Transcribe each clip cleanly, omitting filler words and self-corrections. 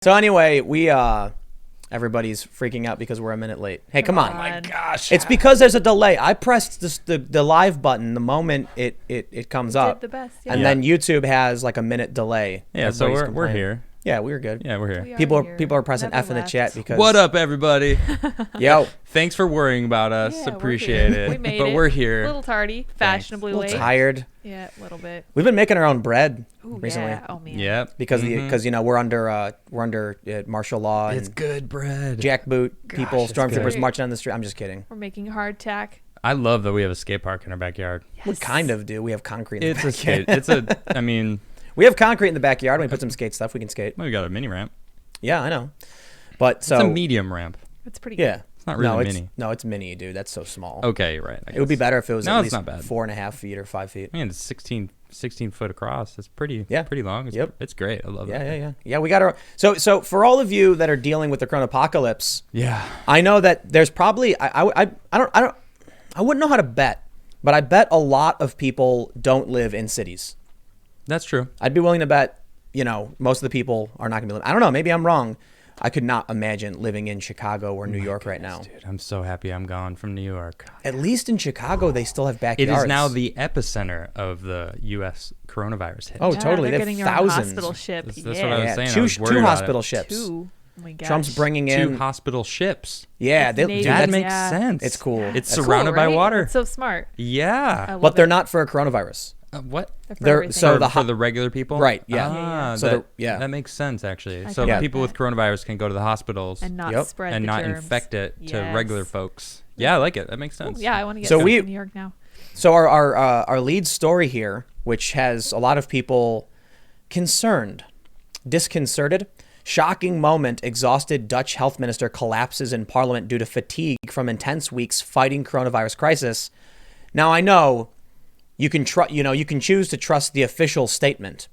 So anyway, everybody's freaking out because we're a minute late. Hey, come on. Oh my gosh. It's because there's a delay. I pressed the live button the moment it comes up. Did the best, And then YouTube has like a minute delay. Yeah, so Everybody's we're complaining. here. Yeah, we're good. Yeah, we're here. We People are pressing Never F in the left. chat because What up, everybody? Yo, Thanks for worrying about us. Yeah, we're Appreciate here. it. We made but it. we're A here. little tardy, fashionably a little late. tired. Yeah, a little bit. We've been making our own bread Ooh, recently yeah. Oh man. Yep. because Mhm. you know we're under martial law It's and good bread. jackboot people, it's stormtroopers good. marching down the street. I'm just kidding. We're making hardtack. I love that we have a skate park in our backyard. We kind of do. We have concrete. In the It's a backyard. skate. It's a. I mean, We have concrete in the backyard. We put some skate stuff. We can skate. well, we got a mini ramp. Yeah, I know. But so It's a medium ramp. That's pretty yeah, good. It's not really no, many. No, it's mini, dude. That's so small. Okay, you're right. I It would be guess. better if it was No, at it's least not bad. 4.5 feet or 5 feet. Man, it's 16 foot across. It's pretty. Yeah. Pretty long. It's, Yep. It's great. I love it. Yeah. We got our so for all of you that are dealing with the current apocalypse, Yeah. I know that there's probably I wouldn't know how to bet, but I bet a lot of people don't live in cities. That's true. I'd be willing to bet, most of the people are not gonna be living. I don't know. Maybe I'm wrong. I could not imagine living in Chicago or New York right now. Dude, I'm so happy I'm gone from New York. At least in Chicago, they still have It backyards. is now the epicenter of the U.S. coronavirus hit. Oh, Yeah, totally. They're They getting have their own thousands. hospital ship. That's yeah. what I was Yeah, saying. I two, was worried two about hospital it. ships. Two. Oh my gosh. Trump's bringing Two in. hospital ships. Yeah, they, Canadian. dude, That that's, makes Yeah. sense. it's cool. It's That's surrounded Cool, by right? water. That's so smart. I Yeah. love but they're it. not for a coronavirus. What? They're for they're- everything. so For, the for the regular people? Right, yeah. Ah, So that, the- yeah. that makes sense, actually. I So can people with bet. coronavirus can go to the hospitals and not Yep. spread and the not germs. infect it to Yes. regular folks. Yeah, I like it. That makes Ooh, sense. yeah, I want to get So so we- to New York now. So our lead story here, which has a lot of people concerned, disconcerted. Shocking moment: exhausted Dutch health minister collapses in parliament due to fatigue from intense weeks fighting coronavirus crisis. Now I know you can you can choose to trust the official statement,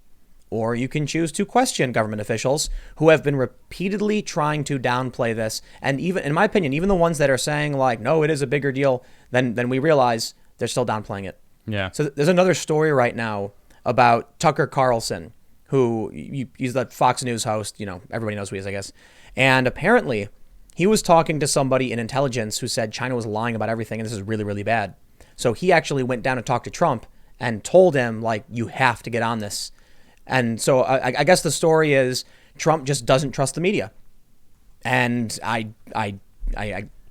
or you can choose to question government officials who have been repeatedly trying to downplay this. And even, in my opinion, even the ones that are saying like, no, it is a bigger deal than we realize, they're still downplaying it. Yeah. So there's another story right now about Tucker Carlson, who he's the Fox News host. Everybody knows who he is, I guess. And apparently, he was talking to somebody in intelligence who said China was lying about everything, and this is really, really bad. So he actually went down and talked to Trump and told him, like, you have to get on this. And so I guess the story is Trump just doesn't trust the media, and I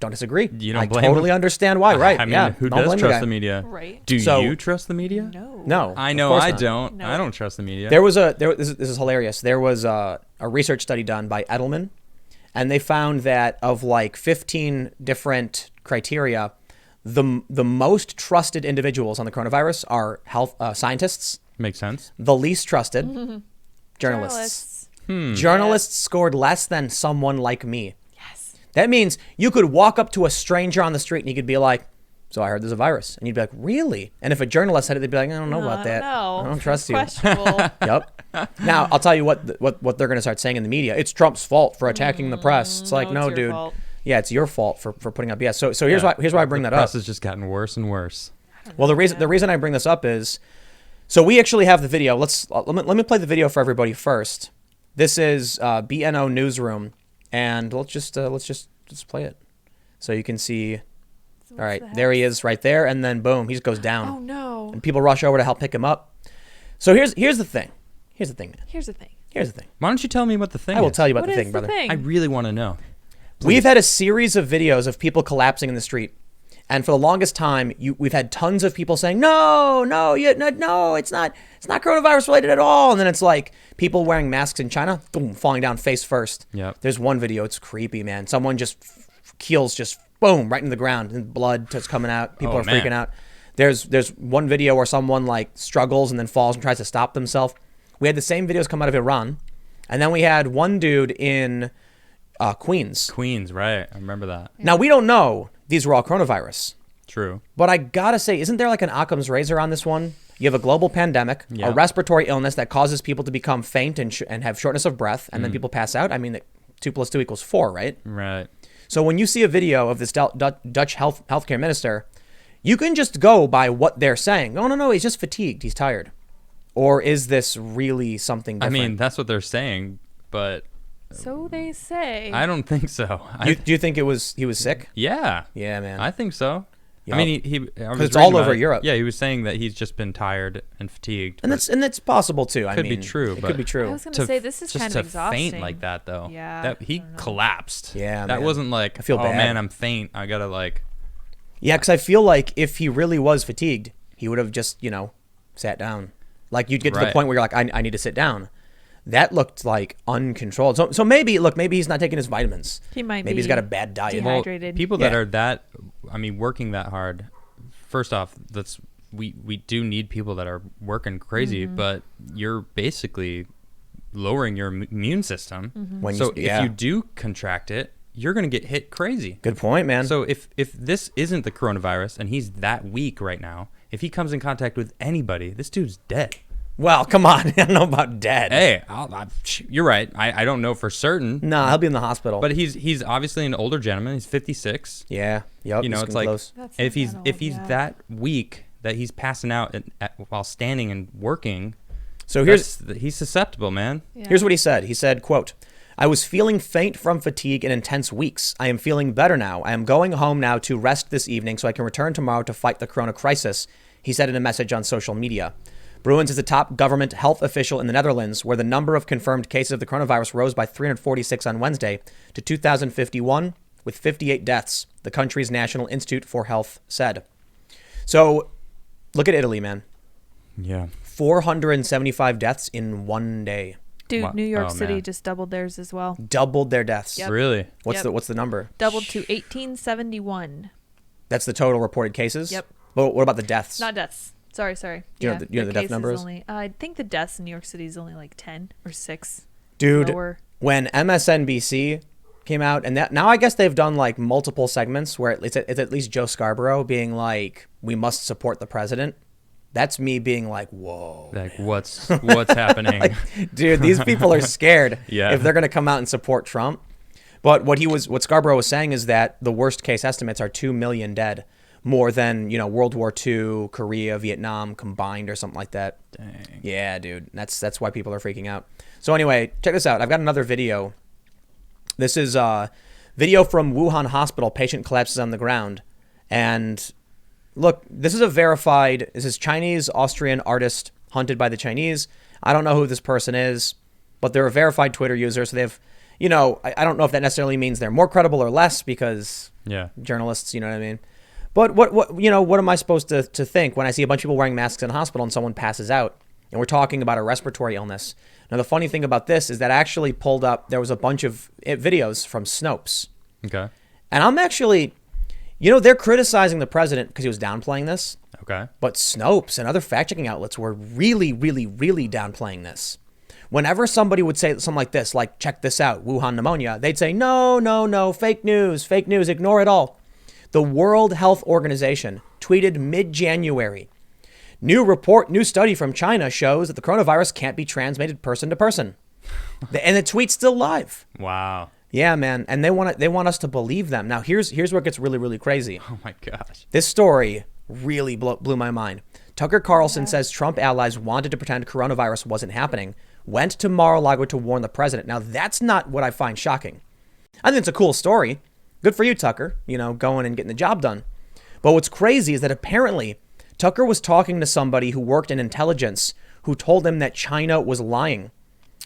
don't disagree. You don't I blame totally him? understand why, right? I mean, yeah, who don't does blame trust guy. the media? Right. Do So- you trust the media? No. No, I of know course I not. don't. No. I don't trust the media. This is hilarious. There was a research study done by Edelman, and they found that of like 15 different criteria, the most trusted individuals on the coronavirus are health scientists. Makes sense. The least trusted, journalists. Journalists. Journalists scored less than someone like me. Yes. That means you could walk up to a stranger on the street and you could be like, so I heard there's a virus. And you'd be like, really? And if a journalist said it, they'd be like, I don't know about that. No. I don't trust you. Questionable. Yep. Now, I'll tell you what they're going to start saying in the media. It's Trump's fault for attacking the press. It's like, no, it's your dude. fault. Yeah, it's your fault for putting up BS. So here's why I bring that The press up. has just gotten worse and worse. Well, the reason I bring this up is, so we actually have the video. Let me play the video for everybody first. This is BNO Newsroom, and let's just play it, so you can see. All right, there he is, right there, and then boom, he just goes down, Oh no. and people rush over to help pick him up. So here's the thing. Here's the thing, man. Here's the thing. Here's the thing. Why don't you tell me what the thing I will is? tell you about What the is thing, the brother. thing? I really want to know. We've had a series of videos of people collapsing in the street, and for the longest time, we've had tons of people saying, no, it's not coronavirus related at all. And then it's like people wearing masks in China, boom, falling down face first. Yep. There's one video, it's creepy, man. Someone just keels just boom right into the ground, and blood just coming out. People Oh, are man. freaking out. There's one video where someone like struggles and then falls and tries to stop themselves. We had the same videos come out of Iran, and then we had one dude in Queens. Queens, right? I remember that. Now, we don't know these were all coronavirus, True. but I gotta say, isn't there like an Occam's razor on this one? You have a global pandemic, Yeah. a respiratory illness that causes people to become faint and have shortness of breath, and then people pass out. I mean, 2 + 2 = 4, right? Right. So when you see a video of this Dutch healthcare minister, you can just go by what they're saying. No, he's just fatigued. He's tired. Or is this really something I different? mean, that's what they're saying, but So they say. I don't think so. Do you think he was sick? Yeah, Yeah, man. I think so. Yup. I mean, because it's all over Europe. Yeah, he was saying that he's just been tired and fatigued. And that's possible too. I Could be mean, true, It but- could be I true. was gonna say this is just kind to of exhausting. faint like that though. Yeah, that he I don't know. collapsed. Yeah, that man. wasn't like, I feel oh bad. man, I'm faint. I gotta like. Yeah, because I feel like if he really was fatigued, he would have just sat down. Like you'd get to the Right. point where you're like, I need to sit down. That looked like uncontrolled. So maybe he's not taking his vitamins. He might Maybe be he's got a bad diet. dehydrated. Hydrated. People that Yeah. are that, I mean, working that hard. First off, we do need people that are working crazy, but you're basically lowering your immune system. When So yeah. if you do contract it, you're gonna get hit crazy. Good point, man. So if this isn't the coronavirus and he's that weak right now, if he comes in contact with anybody, this dude's dead. Well, come on. I don't know about dead. Hey, you're right. I don't know for certain, Nah, he'll be in the hospital. but he's obviously an older gentleman. He's 56. yeah, yep. You know, he's it's getting like close. That's if not he's that if old, he's yeah. that weak that he's passing out while standing and working. So He's susceptible, man. Yeah. Here's what he said. He said, quote, I was feeling faint from fatigue and intense weeks. I am feeling better now. I am going home now to rest this evening so I can return tomorrow to fight the corona crisis, he said in a message on social media. Bruins is the top government health official in the Netherlands, where the number of confirmed cases of the coronavirus rose by 346 on Wednesday to 2,051, with 58 deaths, the country's National Institute for Health said. So look at Italy, man. Yeah. 475 deaths in one day. Dude, Wow. New York Oh, City man. just doubled theirs as well. Doubled their deaths. Yep. Really? What's Yep. the number? Doubled to 1871. That's the total reported cases? Yep. But what about the deaths? Not deaths. Sorry. Do you know the death cases numbers? Only, I think the deaths in New York City is only like 10 or 6. Dude, Lower. when MSNBC came out, and that now I guess they've done like multiple segments where it's at least Joe Scarborough being like, we must support the president. That's me being like, whoa. Like what's happening? Dude, these people are scared Yeah. if they're going to come out and support Trump. But what Scarborough was saying is that the worst case estimates are 2 million dead, more than, World War II, Korea, Vietnam combined or something like that. Dang. Yeah, dude. That's why people are freaking out. So anyway, check this out. I've got another video. This is a video from Wuhan Hospital. Patient collapses on the ground. And look, this is Chinese Austrian artist hunted by the Chinese. I don't know who this person is, but they're a verified Twitter user. So they have, I don't know if that necessarily means they're more credible or less because Yeah. journalists, you know what I mean? But what am I supposed to think when I see a bunch of people wearing masks in a hospital and someone passes out and we're talking about a respiratory illness? Now, the funny thing about this is that I actually pulled up, there was a bunch of videos from Snopes. Okay. And I'm actually, they're criticizing the president because he was downplaying this. Okay. But Snopes and other fact-checking outlets were really, really, really downplaying this. Whenever somebody would say something like this, like, check this out, Wuhan pneumonia, they'd say, no, fake news, ignore it all. The World Health Organization tweeted mid-January, new study from China shows that the coronavirus can't be transmitted person to person. And the tweet's still live. Wow. Yeah, man. And they want us to believe them. Now, here's where it gets really, really crazy. Oh my gosh. This story really blew my mind. Tucker Carlson says Trump allies wanted to pretend coronavirus wasn't happening, went to Mar-a-Lago to warn the president. Now, that's not what I find shocking. I think it's a cool story. Good for you, Tucker, going and getting the job done. But what's crazy is that apparently Tucker was talking to somebody who worked in intelligence who told him that China was lying.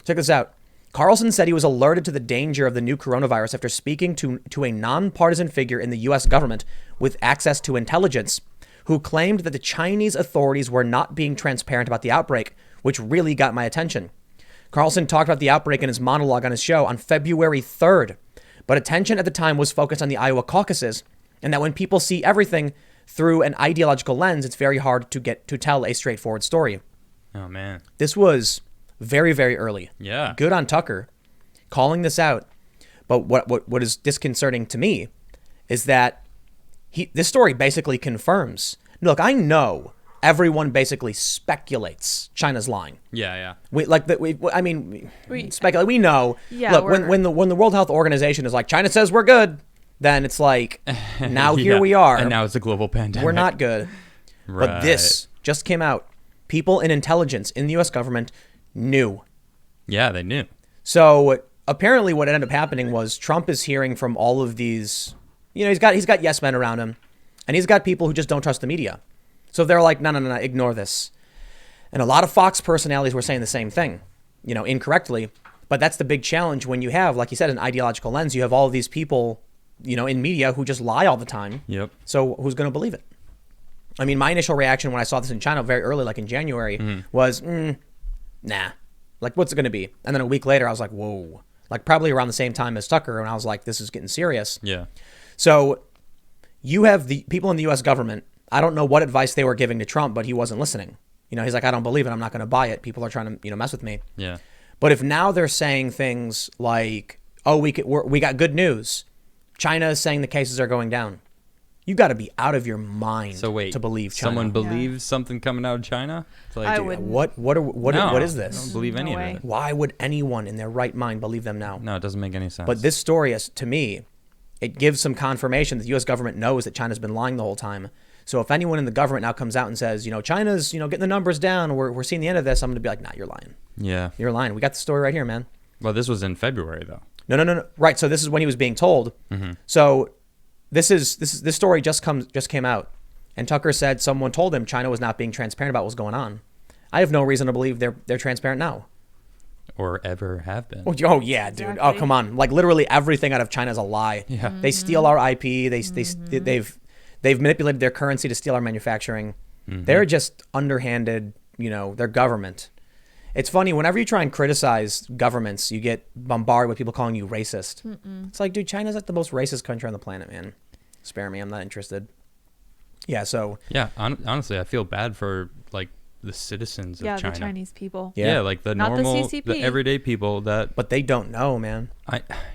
Check this out. Carlson said he was alerted to the danger of the new coronavirus after speaking to a nonpartisan figure in the U.S. government with access to intelligence, who claimed that the Chinese authorities were not being transparent about the outbreak, which really got my attention. Carlson talked about the outbreak in his monologue on his show on February 3rd, but attention at the time was focused on the Iowa caucuses, and that when people see everything through an ideological lens, it's very hard to tell a straightforward story. Oh man. This was very, very early. Yeah. Good on Tucker calling this out. But what is disconcerting to me is that this story basically confirms. Look, I know everyone basically speculates China's lying. Yeah. We speculate. We know. Yeah, Look, when the World Health Organization is like, China says we're good, then it's like, now Yeah. here we are. And now it's a global pandemic. We're not good. Right. But this just came out. People in intelligence in the U.S. government knew. Yeah, they knew. So apparently what ended up happening was Trump is hearing from all of these, he's got yes men around him, and he's got people who just don't trust the media. So they're like, no, ignore this. And a lot of Fox personalities were saying the same thing, incorrectly. But that's the big challenge when you have, like you said, an ideological lens. You have all of these people, in media who just lie all the time. Yep. So who's going to believe it? I mean, my initial reaction when I saw this in China very early, like in January, was, nah. Like, what's it going to be? And then a week later, I was like, whoa. Like, probably around the same time as Tucker, and I was like, this is getting serious. Yeah. So you have the people in the U.S. government. I don't know what advice they were giving to Trump, but he wasn't listening. He's like, I don't believe it. I'm not going to buy it. People are trying to, mess with me. Yeah. But if now they're saying things like, oh, we got good news. China is saying the cases are going down. You got to be out of your mind to believe China. Someone believes something coming out of China? It's like, I dude, wouldn't. What is this? I don't believe any No of way. it. Why would anyone in their right mind believe them now? No, it doesn't make any sense. But this story, to me, it gives some confirmation that the U.S. government knows that China's been lying the whole time. So if anyone in the government now comes out and says, China's, getting the numbers down, we're seeing the end of this, I'm going to be like, nah, you're lying. Yeah. You're lying. We got the story right here, man. Well, this was in February, though. No. Right. So this is when he was being told. So this story just came out, and Tucker said someone told him China was not being transparent about what was going on. I have no reason to believe they're transparent now. Or ever have been. Oh yeah, dude. Exactly. Oh come on. Like literally everything out of China is a lie. Yeah. They steal our IP. They've manipulated their currency to steal our manufacturing. They're just underhanded. Their government. It's funny, whenever you try and criticize governments, you get bombarded with people calling you racist. It's like, dude, China's like the most racist country on the planet, man. Spare me, I'm not interested. Yeah, so... Yeah, honestly, I feel bad for, like, the citizens of China. The Chinese people. Yeah, like the Not the normal, CCP. the everyday people that... But they don't know, man.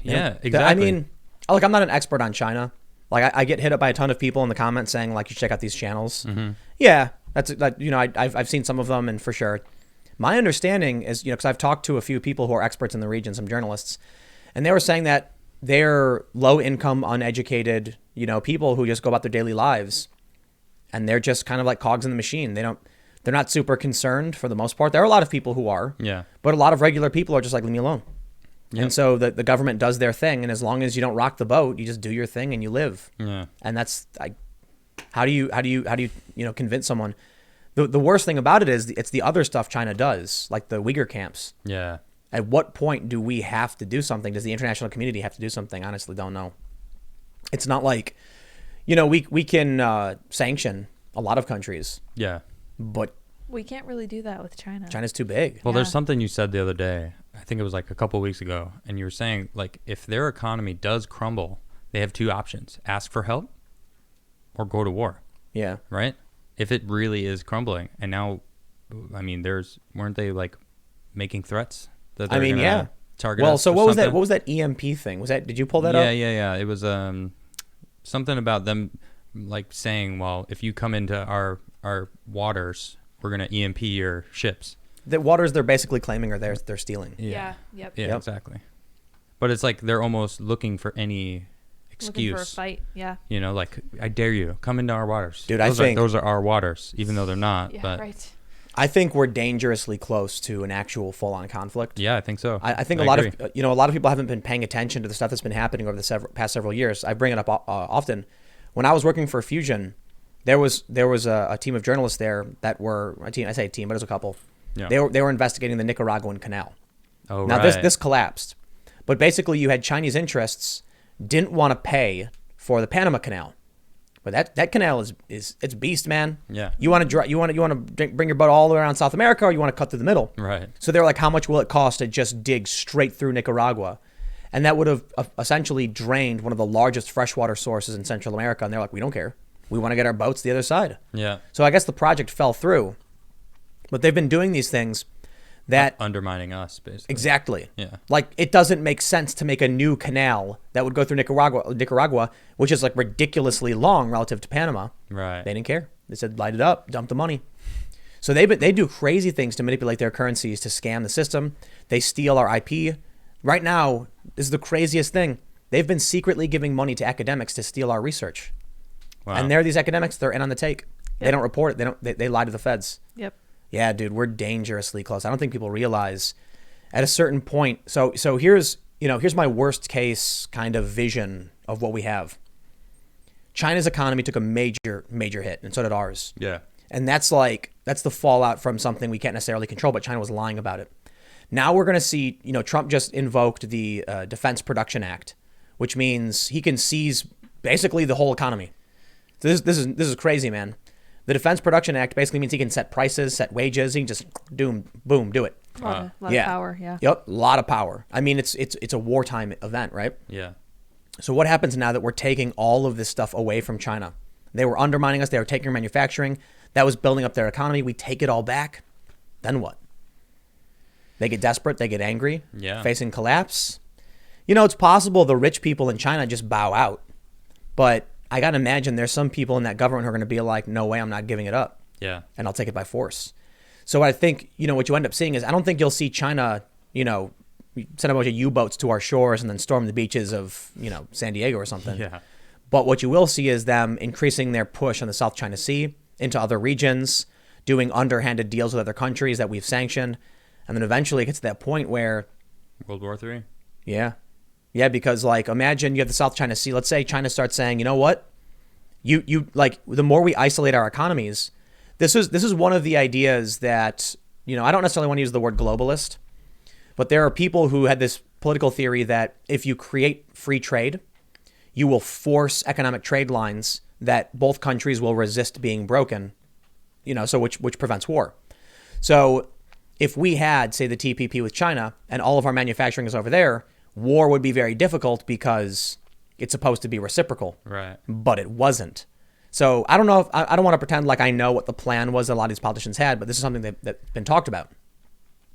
Exactly. I mean, like, I'm not an expert on China. Like, I get hit up by a ton of people in the comments saying, like, you should check out these channels. Yeah, I've seen some of them, and for sure... My understanding is, because I've talked to a few people who are experts in the region, some journalists, and they were saying that they're low-income, uneducated, people who just go about their daily lives, and they're just kind of like cogs in the machine. They're not super concerned for the most part. There are a lot of people who are, but a lot of regular people are just like, leave me alone. Yep. And so the government does their thing, and as long as you don't rock the boat, you just do your thing and you live. Yeah. And that's how do you convince someone? The worst thing about it is it's the other stuff China does, like the Uyghur camps. Yeah. At what point do we have to do something? Does the international community have to do something? Honestly, don't know. It's not like, we can sanction a lot of countries. Yeah. But we can't really do that with China. China's too big. Well, there's something you said the other day. I think it was like a couple weeks ago, and you were saying, like, if their economy does crumble, they have two options: ask for help or go to war. Yeah. Right? If it really is crumbling, and now, I mean, weren't they like making threats that they're gonna target? Well, us so or what something? was that EMP thing? Did you pull that up? Yeah. It was something about them like saying, well, if you come into our waters, we're gonna EMP your ships. The waters they're basically claiming are theirs, they're stealing. Yeah. Exactly. But it's like they're almost looking for any excuse. Looking for a fight, yeah. Like, I dare you, come into our waters. Dude, those are our waters, even though they're not. Yeah, but right. I think we're dangerously close to an actual full-on conflict. Yeah, I think so. I think a lot of people haven't been paying attention to the stuff that's been happening over the past several years. I bring it up often. When I was working for Fusion, there was a team of journalists there that were a team. I say a team, but it was a couple. Yeah. They were investigating the Nicaraguan canal. Oh, now right. this collapsed, but basically you had Chinese interests didn't want to pay for the Panama Canal, but that canal is it's beast, man. Yeah. You want to bring your boat all the way around South America, or you want to cut through the middle. Right. So they're like, how much will it cost to just dig straight through Nicaragua? And that would have essentially drained one of the largest freshwater sources in Central America. And they're like, we don't care. We want to get our boats the other side. Yeah. So I guess the project fell through, but they've been doing these things that undermining us, basically. Exactly. Yeah. Like, it doesn't make sense to make a new canal that would go through Nicaragua, which is like ridiculously long relative to Panama. Right. They didn't care. They said, light it up, dump the money. So they do crazy things to manipulate their currencies to scam the system. They steal our IP. Right now, this is the craziest thing. They've been secretly giving money to academics to steal our research. Wow. And they're these academics, they're in on the take. Yep. They don't report it. They lie to the feds. Yep. Yeah, dude, we're dangerously close. I don't think people realize at a certain point. So here's here's my worst case kind of vision of what we have. China's economy took a major, major hit, and so did ours. Yeah. And that's the fallout from something we can't necessarily control, but China was lying about it. Now we're going to see, Trump just invoked the Defense Production Act, which means he can seize basically the whole economy. So this is crazy, man. The Defense Production Act basically means he can set prices, set wages. He can just boom, do it. A lot of power, yeah. Yep, a lot of power. I mean, it's a wartime event, right? Yeah. So what happens now that we're taking all of this stuff away from China? They were undermining us. They were taking our manufacturing. That was building up their economy. We take it all back. Then what? They get desperate. They get angry. Yeah. Facing collapse. It's possible the rich people in China just bow out. But I got to imagine there's some people in that government who are going to be like, no way, I'm not giving it up. Yeah. And I'll take it by force. So I think, what you end up seeing is I don't think you'll see China, send a bunch of U-boats to our shores and then storm the beaches of, San Diego or something. Yeah. But what you will see is them increasing their push on the South China Sea into other regions, doing underhanded deals with other countries that we've sanctioned. And then eventually it gets to that point where... World War III? Yeah. Yeah, because imagine you have the South China Sea. Let's say China starts saying, you know what? You the more we isolate our economies, this is one of the ideas that, I don't necessarily want to use the word globalist, but there are people who had this political theory that if you create free trade, you will force economic trade lines that both countries will resist being broken, so which prevents war. So if we had, say, the TPP with China and all of our manufacturing is over there, war would be very difficult because it's supposed to be reciprocal. Right. But it wasn't. So I don't know I don't want to pretend like I know what the plan was that a lot of these politicians had, but this is something that's been talked about.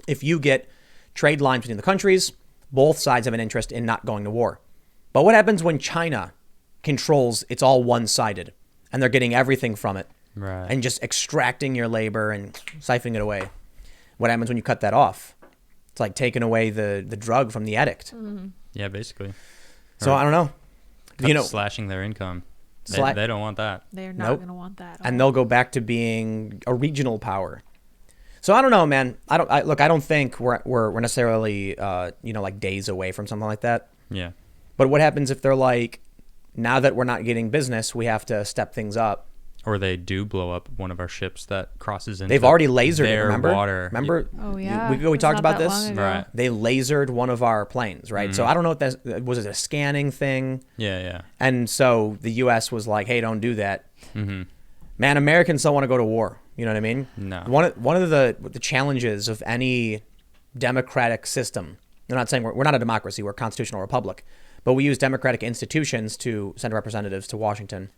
If you get trade lines between the countries, both sides have an interest in not going to war. But what happens when China controls, it's all one-sided and they're getting everything from it, right, and just extracting your labor and siphoning it away? What happens when you cut that off? It's like taking away the drug from the addict. Mm-hmm. Yeah, basically. So I don't know. Slashing their income. They don't want that. They're not going to want that. And they'll go back to being a regional power. So I don't know, man. I don't think we're necessarily days away from something like that. Yeah. But what happens if they're like, now that we're not getting business, we have to step things up? Or they do blow up one of our ships that crosses into They've already lasered their it, remember? water. Remember? Oh, yeah. We talked about this? Right. They lasered one of our planes, right? Mm-hmm. So I don't know if was it a scanning thing? Yeah. And so the U.S. was like, hey, don't do that. Mm-hmm. Man, Americans don't want to go to war. You know what I mean? No. One of the challenges of any democratic system, I'm not saying we're not a democracy, we're a constitutional republic, but we use democratic institutions to send representatives to Washington.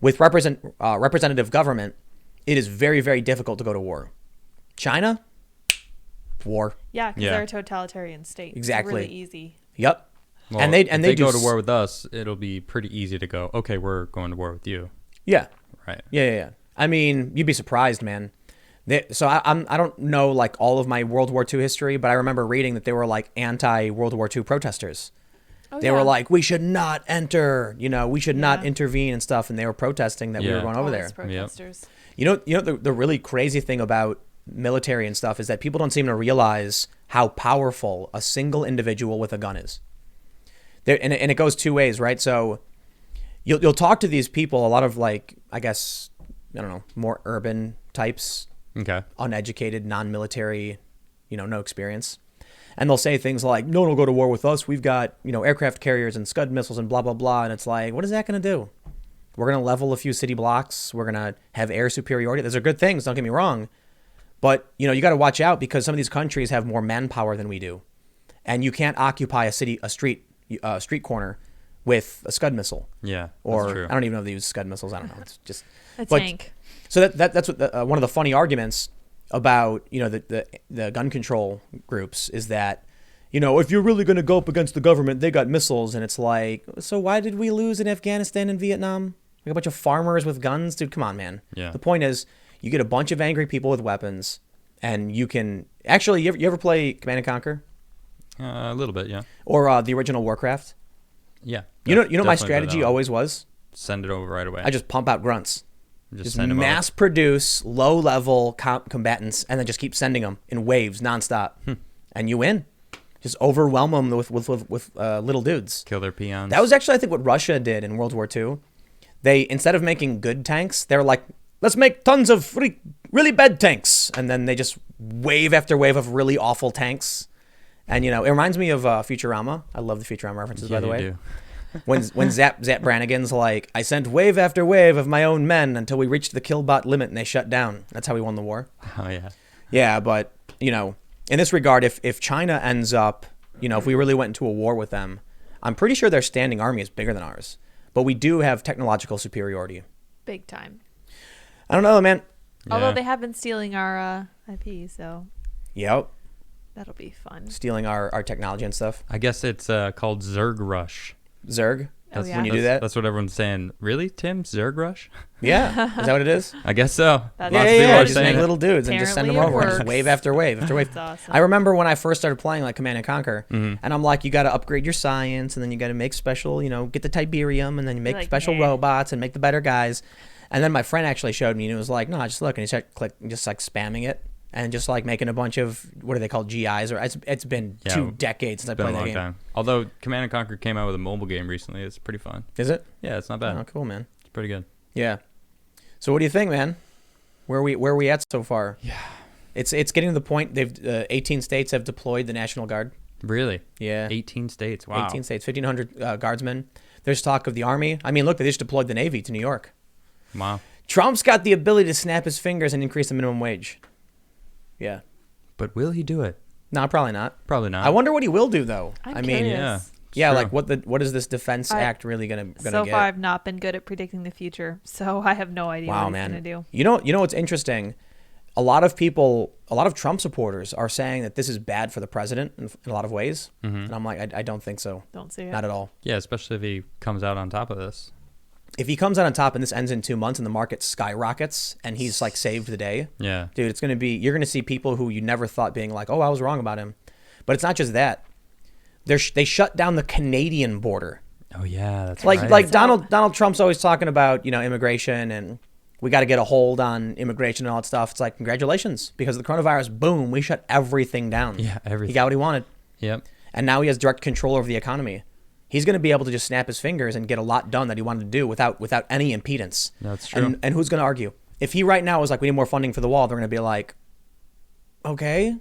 With representative government, it is very, very difficult to go to war. China, war. Yeah, because they're a totalitarian state. Exactly. It's really easy. Yep. Well, and they go to war with us, it'll be pretty easy to go, okay, we're going to war with you. Yeah. Right. Yeah. I mean, you'd be surprised, man. I don't know all of my World War II history, but I remember reading that they were anti-World War II protesters. They were like, we should not enter, we should not intervene and stuff. And they were protesting that we were going over there. Protesters. Yep. The really crazy thing about military and stuff is that people don't seem to realize how powerful a single individual with a gun is. And it goes two ways, right? So you'll talk to these people, a lot of more urban types, okay, uneducated, non-military, no experience. And they'll say things like, no one will go to war with us. We've got, aircraft carriers and Scud missiles and blah, blah, blah. And it's like, what is that going to do? We're going to level a few city blocks. We're going to have air superiority. Those are good things. Don't get me wrong. But, you got to watch out because some of these countries have more manpower than we do. And you can't occupy a street corner with a Scud missile. Yeah, or that's true. I don't even know if they use Scud missiles. I don't know. It's just a tank. So that's what one of the funny arguments about the gun control groups is that if you're really going to go up against the government, they got missiles, and it's like, so why did we lose in Afghanistan and Vietnam? Like a bunch of farmers with guns, dude. Come on, man. Yeah. The point is, you get a bunch of angry people with weapons, and you can actually. You ever play Command and Conquer? A little bit, yeah. Or the original Warcraft? Yeah. You know my strategy always was? Send it over right away. I just pump out grunts. Just send them mass produce low-level combatants and then just keep sending them in waves nonstop. And you win. Just overwhelm them with little dudes. Kill their peons. That was actually, I think, what Russia did in World War II. They, instead of making good tanks, they were like, let's make tons of really bad tanks. And then they just wave after wave of really awful tanks. And, you know, it reminds me of Futurama. I love the Futurama references, by the way. Do. when Zap Brannigan's like, I sent wave after wave of my own men until we reached the killbot limit and they shut down. That's how we won the war. Oh, yeah. Yeah, but, you know, in this regard, if China ends up, you know, if we really went into a war with them, I'm pretty sure their standing army is bigger than ours. But we do have technological superiority. Big time. I don't know, man. Yeah. Although they have been stealing our IP, so Yep. that'll be fun. Stealing our technology and stuff. I guess it's called Zerg Rush. Zerg? Oh, yeah. When you do that? That's what everyone's saying. Really, Tim? Zerg Rush? Yeah. Is that what it is? I guess so. That's Lots of Yeah, people are just saying make it. little dudes and just send them Apparently over. it Just works. wave after wave after wave. That's awesome. I remember when I first started playing like Command and Conquer, Mm-hmm. and I'm like, you got to upgrade your science, and then you got to make special, you know, get the Tiberium, and then you make like, special nah. robots and make the better guys. And then my friend actually showed me, and it was like, no, just look, and he started just like spamming it, and just like making a bunch of, what are they called, GIs? Or it's been 2 decades since I It's been played a that long game. time. Although Command and Conquer came out with a mobile game recently. It's pretty fun. Is it? Yeah, it's not bad. Oh, cool, man. It's pretty good. Yeah. So what do you think, man? Where are we at so far? Yeah. It's getting to the point. 18 states have deployed the National Guard. Really? Yeah. 18 states. Wow. 18 states, 1,500 guardsmen. There's talk of the Army. I mean, look, they just deployed the Navy to New York. Wow. Trump's got the ability to snap his fingers and increase the minimum wage. Yeah. But will he do it? No, probably not. Probably not. I wonder what he will do, though. I'm I mean, curious. Yeah. It's yeah, true. like what is this Defense Act really gonna So get? far, I've not been good at predicting the future, so I have no idea Wow, what he's man. gonna do. You know what's interesting? A lot of Trump supporters are saying that this is bad for the president in a lot of ways, and I'm like, I don't think so. Don't see it. Not at all. Yeah, especially if he comes out on top of this. If he comes out on top and this ends in 2 months and the market skyrockets and he's like saved the day, Yeah. dude, you're going to see people who you never thought being like, oh, I was wrong about him. But it's not just that. They shut down the Canadian border. Oh, yeah. That's Like right. like Donald Trump's always talking about, you know, immigration and we got to get a hold on immigration and all that stuff. It's like, congratulations, because of the coronavirus, boom, we shut everything down. Yeah, everything. He got what he wanted. Yep. And now he has direct control over the economy. He's going to be able to just snap his fingers and get a lot done that he wanted to do without any impedance. That's true. And who's going to argue? If he right now was like, we need more funding for the wall, they're going to be like, okay.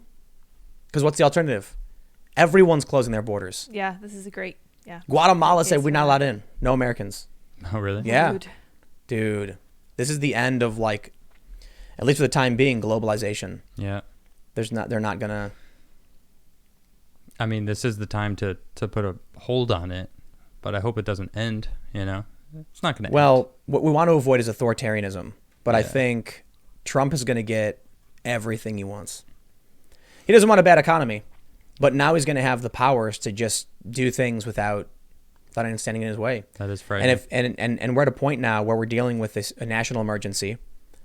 Because what's the alternative? Everyone's closing their borders. Yeah, this is a great. Yeah. Guatemala said Case we're not for allowed in. No Americans. Oh, really? Yeah. Rude. Dude, this is the end of like, at least for the time being, globalization. Yeah. They're not going to. I mean, this is the time to put a hold on it, but I hope it doesn't end, you know? It's not going to end. Well, what we want to avoid is authoritarianism. But I Yeah. think Trump is going to get everything he wants. He doesn't want a bad economy, but now he's going to have the powers to just do things without anyone standing in his way. That is frightening. And we're at a point now where we're dealing with a national emergency.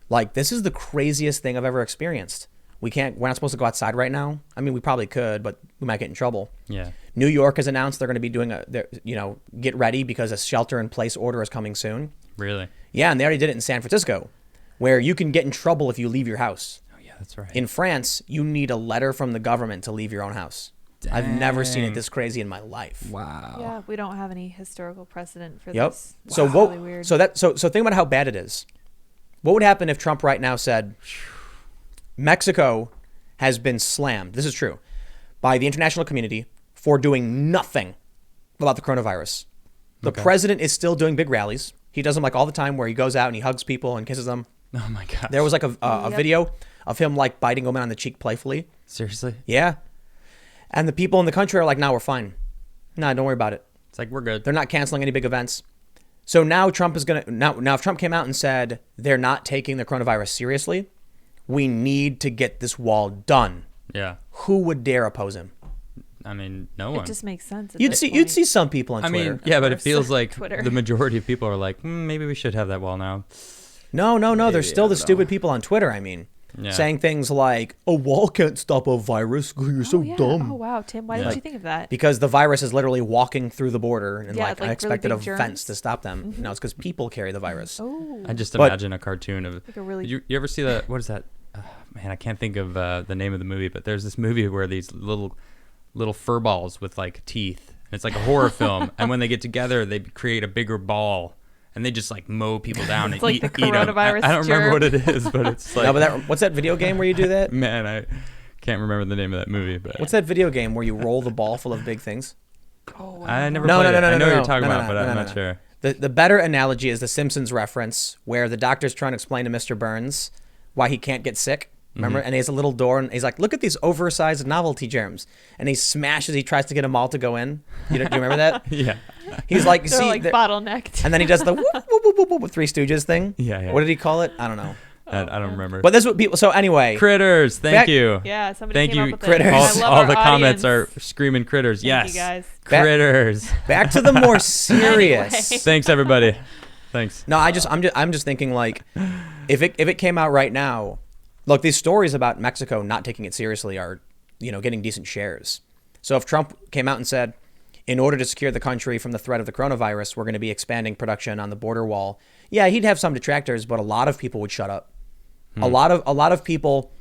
Like, this is the craziest thing I've ever experienced. We're not supposed to go outside right now. I mean, we probably could, but we might get in trouble. Yeah. New York has announced they're going to be doing get ready because a shelter-in-place order is coming soon. Really? Yeah, and they already did it in San Francisco, where you can get in trouble if you leave your house. Oh, yeah, that's right. In France, you need a letter from the government to leave your own house. I've never seen it Dang. this crazy in my life. Wow. Yeah, we don't have any historical precedent for Yep. this. So It's what? really weird. So think about how bad it is. What would happen if Trump right now said, Mexico has been slammed, this is true, by the international community for doing nothing about the coronavirus. The president is still doing big rallies. He does them like all the time where he goes out and he hugs people and kisses them. Oh, my God. There was like a Yep. video of him like biting a woman on the cheek playfully. Seriously? Yeah. And the people in the country are like, no, we're fine. No, don't worry about it. It's like, we're good. They're not canceling any big events. So now Trump is going to, now if Trump came out and said they're not taking the coronavirus seriously, we need to get this wall done. Yeah. Who would dare oppose him? I mean, no one. It just makes sense. at You'd this see point. some people on I Twitter. mean, yeah, but it course. feels like Twitter. the majority of people are like, maybe we should have that wall now. No. There's Maybe, still I the don't stupid know. people on Twitter, I mean, Yeah. saying things like, a wall can't stop a virus. You're so Oh, yeah. dumb. Oh wow, Tim, why Yeah. didn't you think of that? Because the virus is literally walking through the border and Yeah, like I like expected really a big fence germs. to stop them. No, it's because people carry the virus. Oh, I just But- imagine a cartoon of Like a really- you ever see that? What is that? Man, I can't think of the name of the movie, but there's this movie where these little little fur balls with like teeth. It's like a horror film, and when they get together, they create a bigger ball, and they just like mow people down and like eat, the eat 'em. coronavirus I don't remember germ. what it is, but it's like No, but what's that video game where you do that? man, I can't remember the name of that movie. But What's that video game where you roll the ball full of big things? Oh, I never No, played no, it. no, I know no, what you're no, talking no, about, no, but no, I'm no, not no. sure. The better analogy is the Simpsons reference where the doctor's trying to explain to Mr. Burns why he can't get sick. Remember? And he has a little door, and he's like, look at these oversized novelty germs. And he tries to get them all to go in. Do you remember that? Yeah. He's like, They're see, like bottlenecked. and then he does the whoop, whoop, whoop, whoop, whoop, Three Stooges thing. Yeah. What did he call it? I don't know. I don't remember. But this is what people, so anyway. Critters, thank you. Yeah, somebody Thank came you. up with Critters. it. I love All our the comments audience. are screaming critters. Thank Yes. you guys. Critters. Back to the more serious. Anyway. Thanks everybody. Thanks. No, I'm just thinking like, if it came out right now, look, these stories about Mexico not taking it seriously are, getting decent shares. So if Trump came out and said, in order to secure the country from the threat of the coronavirus, we're going to be expanding production on the border wall. Yeah, he'd have some detractors, but a lot of people would shut up. A lot of people.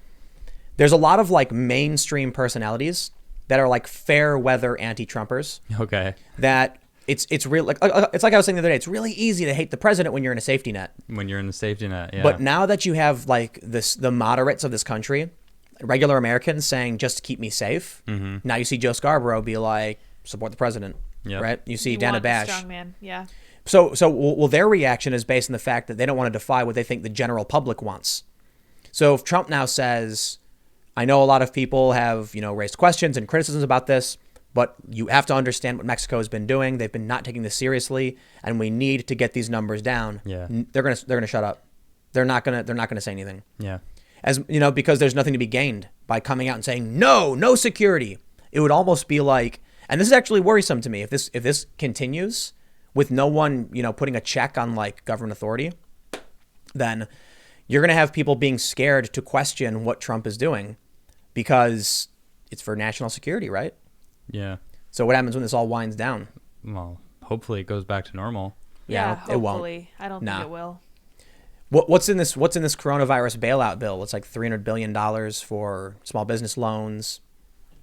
There's a lot of like mainstream personalities that are like fair weather anti-Trumpers. Okay. That it's real like it's like I was saying the other day. It's really easy to hate the president when you're in a safety net. When you're in the safety net, yeah. But now that you have like the moderates of this country, regular Americans saying just to keep me safe. Now you see Joe Scarborough be like support the president, right? You see Dana want a Bash. strong man. Yeah. So their reaction is based on the fact that they don't want to defy what they think the general public wants. So if Trump now says, I know a lot of people have, raised questions and criticisms about this, but you have to understand what Mexico has been doing. They've been not taking this seriously, and we need to get these numbers down. Yeah. They're gonna shut up. They're not gonna say anything. Yeah. As because there's nothing to be gained by coming out and saying no security. It would almost be like, and this is actually worrisome to me, if this continues with no one, putting a check on like government authority, then you're going to have people being scared to question what Trump is doing because it's for national security, right? Yeah. So what happens when this all winds down? Well, hopefully it goes back to normal. Yeah, it won't. hopefully. I don't think it will. What's in this coronavirus bailout bill? It's like $300 billion for small business loans.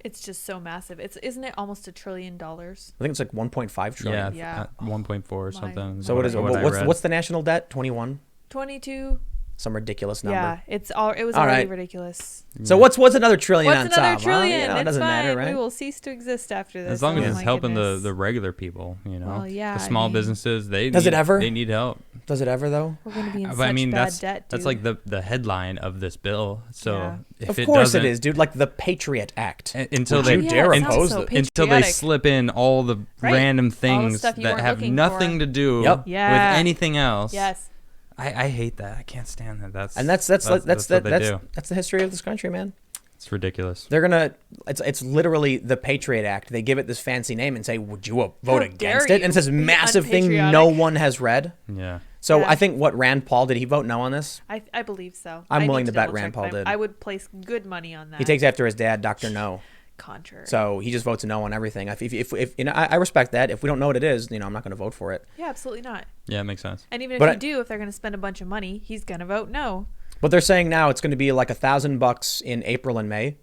It's just so massive. Isn't it almost $1 trillion? I think it's like 1.5 trillion. Yeah. 1.4 or something. So what is it? What I read. What's the national debt? 21? 22. Some ridiculous number. Yeah, it was All already right. ridiculous. So what's another trillion on What's another top? trillion? Well, it It's doesn't fine. matter, right? We will cease to exist after this. As long as Oh it's my helping goodness. the regular people, Well, yeah, the I small mean- businesses, they need help. Does it ever though? We're going to be in But such I mean, bad that's debt, that's dude. like the headline of this bill. So Yeah. if Of it course doesn't, it is, dude. Like the Patriot Act. Until Would they you dare it sounds oppose so it? until they patriotic. slip in all the Right. random All the things stuff you that weren't have looking nothing for. to do Yep. Yeah. with anything else. Yes. I hate that. I can't stand that. That's That's what they do. that's the history of this country, man. It's ridiculous. They're gonna. It's literally the Patriot Act. They give it this fancy name and say, "Would you vote against dare it?" And you it's this be massive thing unpatriotic. no one has read. Yeah. So Yeah. I think Rand Paul, did he vote no on this? I believe so. I'm I willing need to bet double-check, Rand Paul but did. I would place good money on that. He takes after his dad, Dr. No. Contrary. So he just votes no on everything. If I respect that. If we don't know what it is, I'm not going to vote for it. Yeah, absolutely not. Yeah, it makes sense. And even But if you do, if they're going to spend a bunch of money, he's going to vote no. But they're saying now it's going to be like $1,000 in April and May.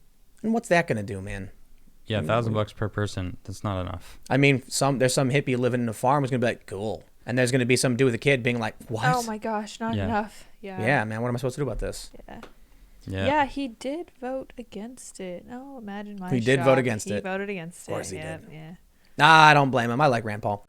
And what's that going to do, man? Yeah, $1,000 per person. That's not enough. I mean, there's some hippie living in a farm who's going to be like, cool. And there's going to be some dude with a kid being like, what? Oh my gosh, not Yeah. enough. Yeah. Yeah, man, what am I supposed to do about this? Yeah. Yeah. Yeah, he did vote against it. Oh, imagine my He did shock. vote against He it. voted against it. Of course he yeah, did. Yeah. Nah, I don't blame him. I like Rand Paul.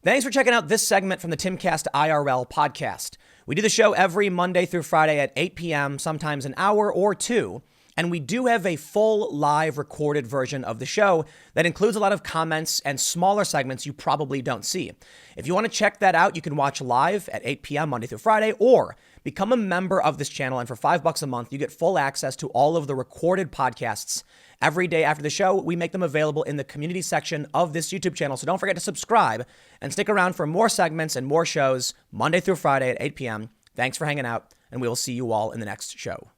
Thanks for checking out this segment from the Timcast IRL podcast. We do the show every Monday through Friday at 8 p.m., sometimes an hour or two. And we do have a full live recorded version of the show that includes a lot of comments and smaller segments you probably don't see. If you want to check that out, you can watch live at 8 p.m. Monday through Friday, or become a member of this channel. And for $5 a month, you get full access to all of the recorded podcasts. Every day after the show, we make them available in the community section of this YouTube channel. So don't forget to subscribe and stick around for more segments and more shows Monday through Friday at 8 p.m. Thanks for hanging out, and we will see you all in the next show.